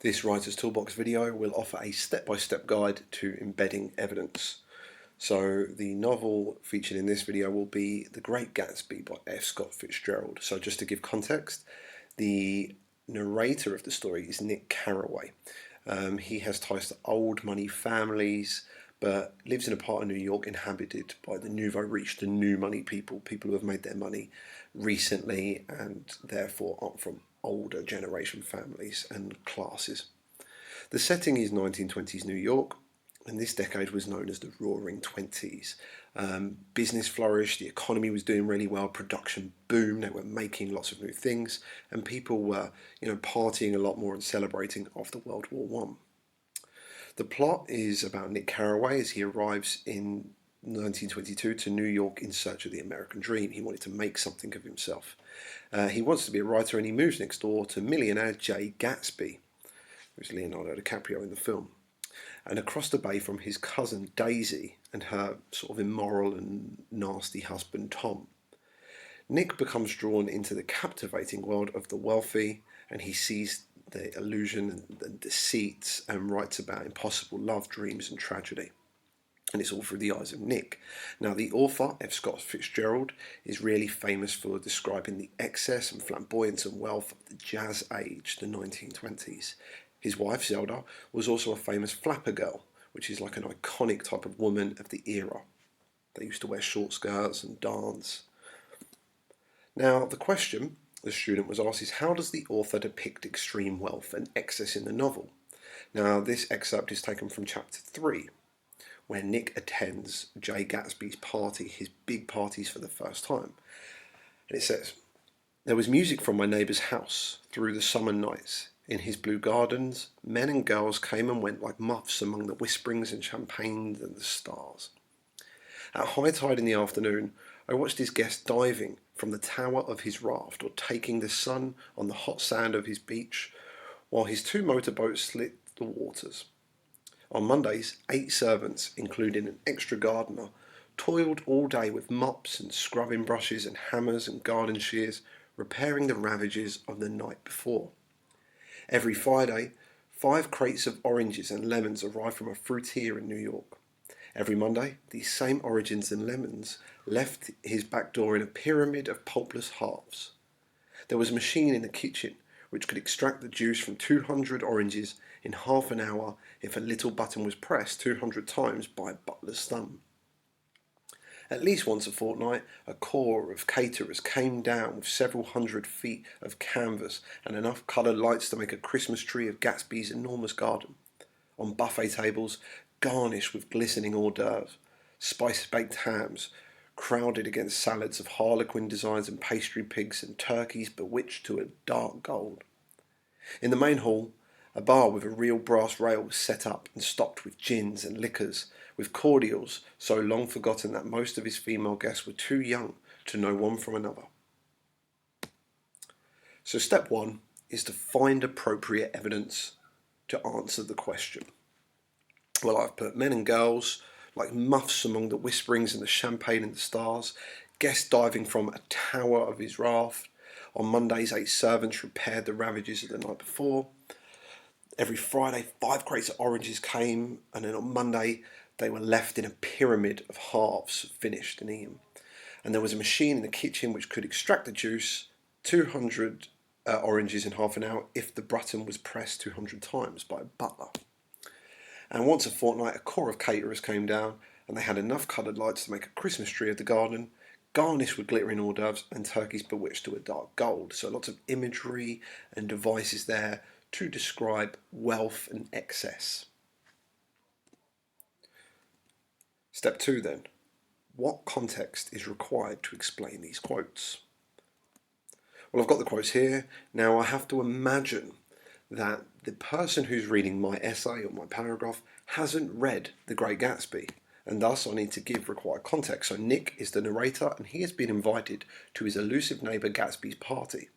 This Writer's Toolbox video will offer a step-by-step guide to embedding evidence. So the novel featured in this video will be The Great Gatsby by F. Scott Fitzgerald. So just to give context, the narrator of the story is Nick Carraway. He has ties to old money families, but lives in a part of New York inhabited by the nouveau riche, the new money people who have made their money recently and therefore aren't from older generation families and classes. The setting is 1920s New York, and this decade was known as the Roaring Twenties. Business flourished, the economy was doing really well, production boomed, they were making lots of new things, and people were, partying a lot more and celebrating after World War One. The plot is about Nick Carraway as he arrives in 1922 to New York in search of the American dream. He wanted to make something of himself. He wants to be a writer, and he moves next door to millionaire Jay Gatsby, who's Leonardo DiCaprio in the film, and across the bay from his cousin Daisy and her sort of immoral and nasty husband Tom. Nick becomes drawn into the captivating world of the wealthy, and he sees the illusion and deceit and writes about impossible love, dreams and tragedy. And it's all through the eyes of Nick. Now, the author, F. Scott Fitzgerald, is really famous for describing the excess and flamboyance and wealth of the jazz age, the 1920s. His wife, Zelda, was also a famous flapper girl, which is like an iconic type of woman of the era. They used to wear short skirts and dance. Now, the question the student was asked is, how does the author depict extreme wealth and excess in the novel? Now, this excerpt is taken from chapter 3, where Nick attends Jay Gatsby's party, his big parties for the first time. And it says, "There was music from my neighbour's house through the summer nights. In his blue gardens, men and girls came and went like moths among the whisperings and champagne and the stars. At high tide in the afternoon, I watched his guest diving from the tower of his raft or taking the sun on the hot sand of his beach, while his 2 motorboats slit the waters. On Mondays, 8 servants, including an extra gardener, toiled all day with mops and scrubbing brushes and hammers and garden shears, repairing the ravages of the night before. Every Friday, 5 crates of oranges and lemons arrived from a fruiterer in New York. Every Monday, these same oranges and lemons left his back door in a pyramid of pulpless halves. There was a machine in the kitchen which could extract the juice from 200 oranges in half an hour if a little button was pressed 200 times by a butler's thumb. At least once a fortnight, a corps of caterers came down with several hundred feet of canvas and enough coloured lights to make a Christmas tree of Gatsby's enormous garden. On buffet tables, garnished with glistening hors d'oeuvres, spice-baked hams, crowded against salads of harlequin designs and pastry pigs and turkeys bewitched to a dark gold. In the main hall, a bar with a real brass rail was set up and stocked with gins and liquors, with cordials so long forgotten that most of his female guests were too young to know one from another. So step 1 is to find appropriate evidence to answer the question. Well, I've put men and girls, like muffs among the whisperings and the champagne and the stars, guests diving from a tower of his raft. On Mondays, 8 servants repaired the ravages of the night before. Every Friday, 5 crates of oranges came, and then on Monday, they were left in a pyramid of halves, finished and eaten. And there was a machine in the kitchen which could extract the juice, 200 oranges in half an hour, if the button was pressed 200 times by a butler. And once a fortnight, a corps of caterers came down, and they had enough coloured lights to make a Christmas tree of the garden, garnished with glittering hors d'oeuvres and turkeys bewitched to a dark gold. So lots of imagery and devices there to describe wealth and excess. Step 2 then. What context is required to explain these quotes? Well, I've got the quotes here. Now I have to imagine that the person who's reading my essay or my paragraph hasn't read The Great Gatsby, and thus I need to give required context. So Nick is the narrator, and he has been invited to his elusive neighbour Gatsby's party.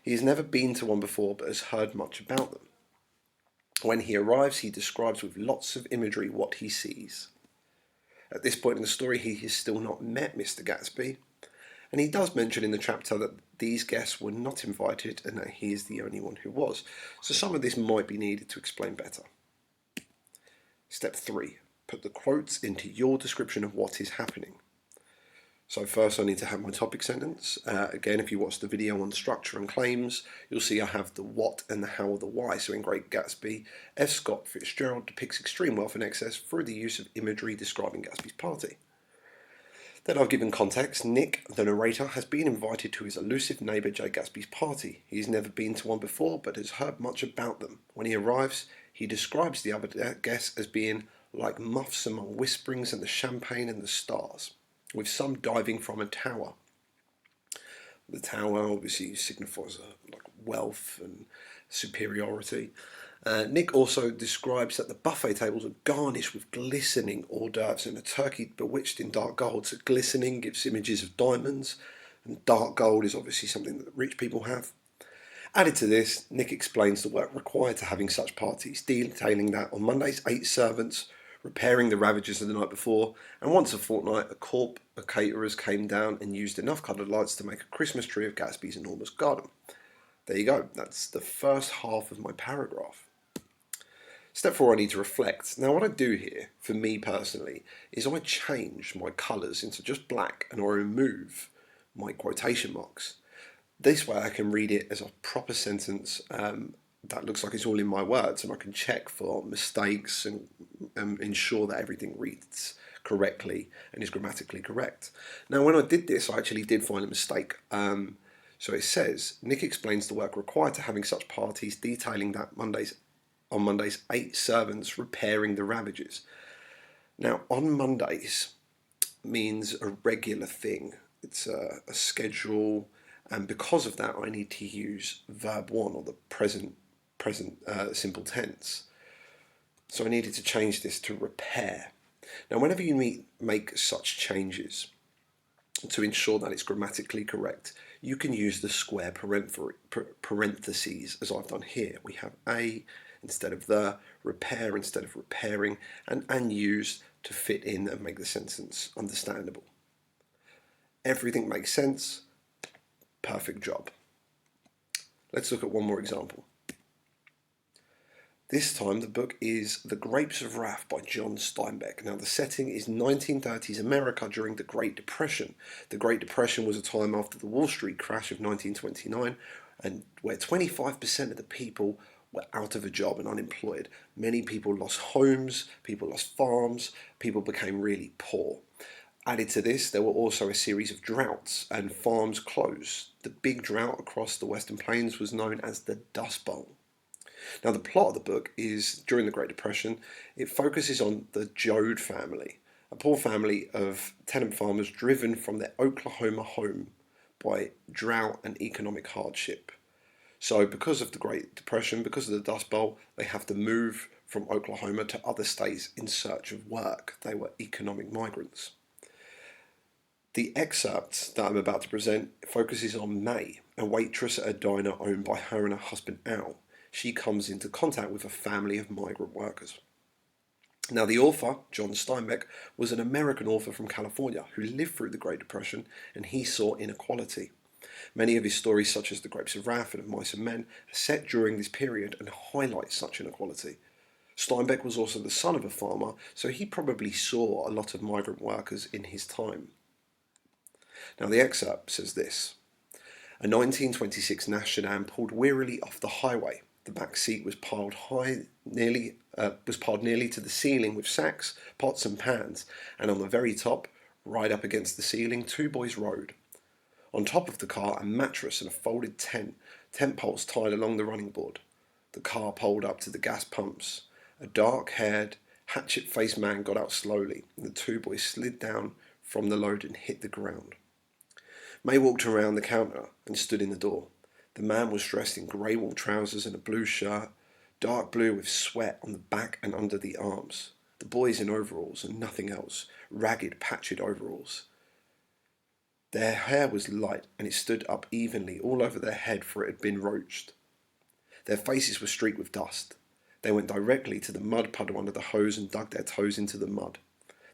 He has never been to one before, but has heard much about them. When he arrives, he describes with lots of imagery what he sees. At this point in the story, he has still not met Mr. Gatsby, And he does mention in the chapter that these guests were not invited and that he is the only one who was. So some of this might be needed to explain better. Step 3. Put the quotes into your description of what is happening. So first I need to have my topic sentence. Again, if you watch the video on structure and claims, you'll see I have the what and the how or the why. So in Great Gatsby, F. Scott Fitzgerald depicts extreme wealth and excess through the use of imagery describing Gatsby's party. Then I've given context. Nick, the narrator, has been invited to his elusive neighbour Jay Gatsby's party. He's never been to one before, but has heard much about them. When he arrives, he describes the other guests as being like muffs among whisperings and the champagne and the stars, with some diving from a tower. The tower obviously signifies like wealth and superiority. Nick also describes that the buffet tables are garnished with glistening hors d'oeuvres and a turkey bewitched in dark gold. So glistening gives images of diamonds, and dark gold is obviously something that rich people have. Added to this, Nick explains the work required to having such parties, detailing that on Mondays 8 servants repairing the ravages of the night before, and once a fortnight a corp of caterers came down and used enough coloured lights to make a Christmas tree of Gatsby's enormous garden. There you go, that's the first half of my paragraph. Step 4, I need to reflect. Now what I do here, for me personally, is I change my colours into just black and I remove my quotation marks. This way I can read it as a proper sentence that looks like it's all in my words, and I can check for mistakes and ensure that everything reads correctly and is grammatically correct. Now when I did this, I actually did find a mistake. So it says, Nick explains the work required to having such parties, detailing that on Mondays 8 servants repairing the ravages. Now on Mondays means a regular thing. It's a schedule, and because of that I need to use verb 1 or the present simple tense. So I needed to change this to repair. Now whenever you make such changes to ensure that it's grammatically correct, you can use the square parentheses as I've done here. We have a instead of the, repair instead of repairing, and used to fit in and make the sentence understandable. Everything makes sense. Perfect job. Let's look at one more example. This time the book is The Grapes of Wrath by John Steinbeck. Now the setting is 1930s America during the Great Depression. The Great Depression was a time after the Wall Street crash of 1929, and where 25% of the people were out of a job and unemployed. Many people lost homes, people lost farms, people became really poor. Added to this, there were also a series of droughts and farms closed. The big drought across the Western Plains was known as the Dust Bowl. Now the plot of the book is, during the Great Depression, it focuses on the Joad family, a poor family of tenant farmers driven from their Oklahoma home by drought and economic hardship. So because of the Great Depression, because of the Dust Bowl, they have to move from Oklahoma to other states in search of work. They were economic migrants. The excerpt that I'm about to present focuses on May, a waitress at a diner owned by her and her husband Al. She comes into contact with a family of migrant workers. Now the author, John Steinbeck, was an American author from California who lived through the Great Depression, and he saw inequality. Many of his stories, such as The Grapes of Wrath and Of Mice and Men, are set during this period and highlight such inequality. Steinbeck was also the son of a farmer, so he probably saw a lot of migrant workers in his time. Now the excerpt says this: a 1926 Nash sedan pulled wearily off the highway. The back seat was piled nearly to the ceiling with sacks, pots and pans, and on the very top, right up against the ceiling, 2 boys rode. On top of the car, a mattress and a folded tent poles tied along the running board. The car pulled up to the gas pumps. A dark-haired, hatchet-faced man got out slowly, and the 2 boys slid down from the load and hit the ground. May walked around the counter and stood in the door. The man was dressed in grey wool trousers and a blue shirt, dark blue with sweat on the back and under the arms. The boys in overalls and nothing else, ragged, patched overalls. Their hair was light and it stood up evenly all over their head, for it had been roached. Their faces were streaked with dust. They went directly to the mud puddle under the hose and dug their toes into the mud.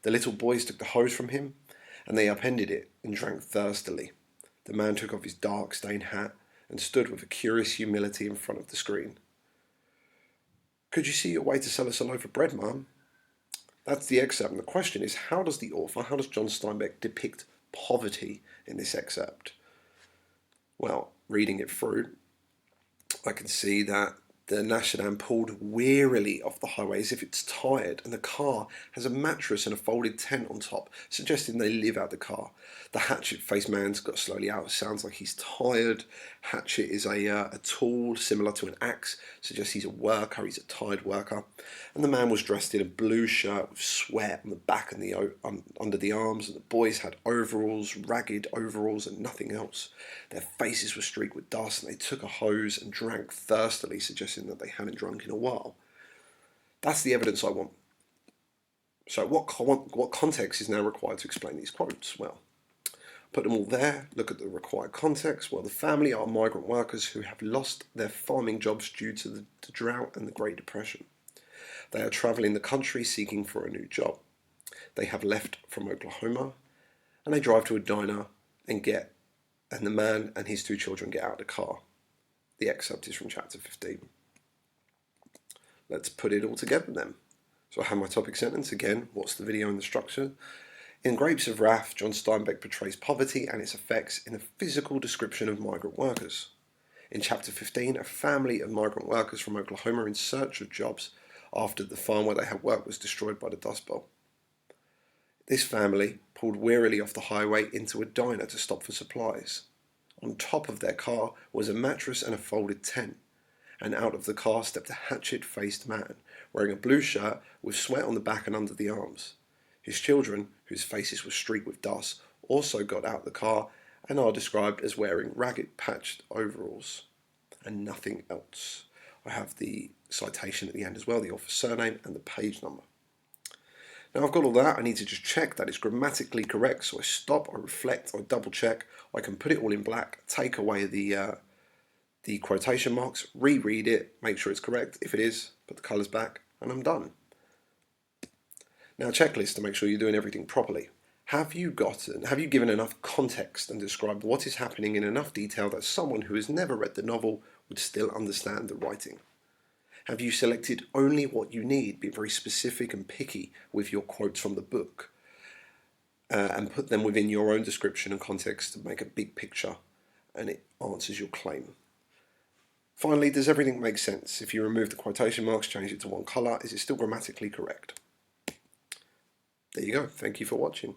The little boys took the hose from him and they upended it and drank thirstily. The man took off his dark stained hat and stood with a curious humility in front of the screen. "Could you see your way to sell us a loaf of bread, Mum?" That's the excerpt, and the question is, how does John Steinbeck depict poverty in this excerpt? Well, reading it through, I can see that the Nashadan pulled wearily off the highway as if it's tired, and the car has a mattress and a folded tent on top, suggesting they live out the car. The hatchet-faced man's got slowly out. Sounds like he's tired. Hatchet is a tool similar to an axe, suggests he's a worker, he's a tired worker. And the man was dressed in a blue shirt with sweat on the back and under the arms, and the boys had overalls, ragged overalls, and nothing else. Their faces were streaked with dust, and they took a hose and drank thirstily, suggesting that they hadn't drunk in a while. That's the evidence I want. So what context is now required to explain these quotes? Well, put them all there, look at the required context. Well, the family are migrant workers who have lost their farming jobs due to the drought and the Great Depression. They are traveling the country seeking for a new job. They have left from Oklahoma, and they drive to a diner and the man and his two children get out of the car. The excerpt is from chapter 15. Let's put it all together then. So I have my topic sentence again. What's the video and the structure? In Grapes of Wrath, John Steinbeck portrays poverty and its effects in a physical description of migrant workers. In chapter 15, a family of migrant workers from Oklahoma in search of jobs after the farm where they had worked was destroyed by the Dust Bowl. This family pulled wearily off the highway into a diner to stop for supplies. On top of their car was a mattress and a folded tent, and out of the car stepped a hatchet-faced man, wearing a blue shirt with sweat on the back and under the arms. His children, whose faces were streaked with dust, also got out the car and are described as wearing ragged patched overalls and nothing else. I have the citation at the end as well, the author's surname and the page number. Now I've got all that. I need to just check that it's grammatically correct, so I stop, I reflect, I double check. I can put it all in black, take away the quotation marks, reread it, make sure it's correct. If it is, put the colours back, and I'm done. Now, checklist to make sure you're doing everything properly. Have you given enough context and described what is happening in enough detail that someone who has never read the novel would still understand the writing? Have you selected only what you need, be very specific and picky with your quotes from the book, and put them within your own description and context to make a big picture, and it answers your claim? Finally, does everything make sense? If you remove the quotation marks, change it to one colour, is it still grammatically correct? There you go. Thank you for watching.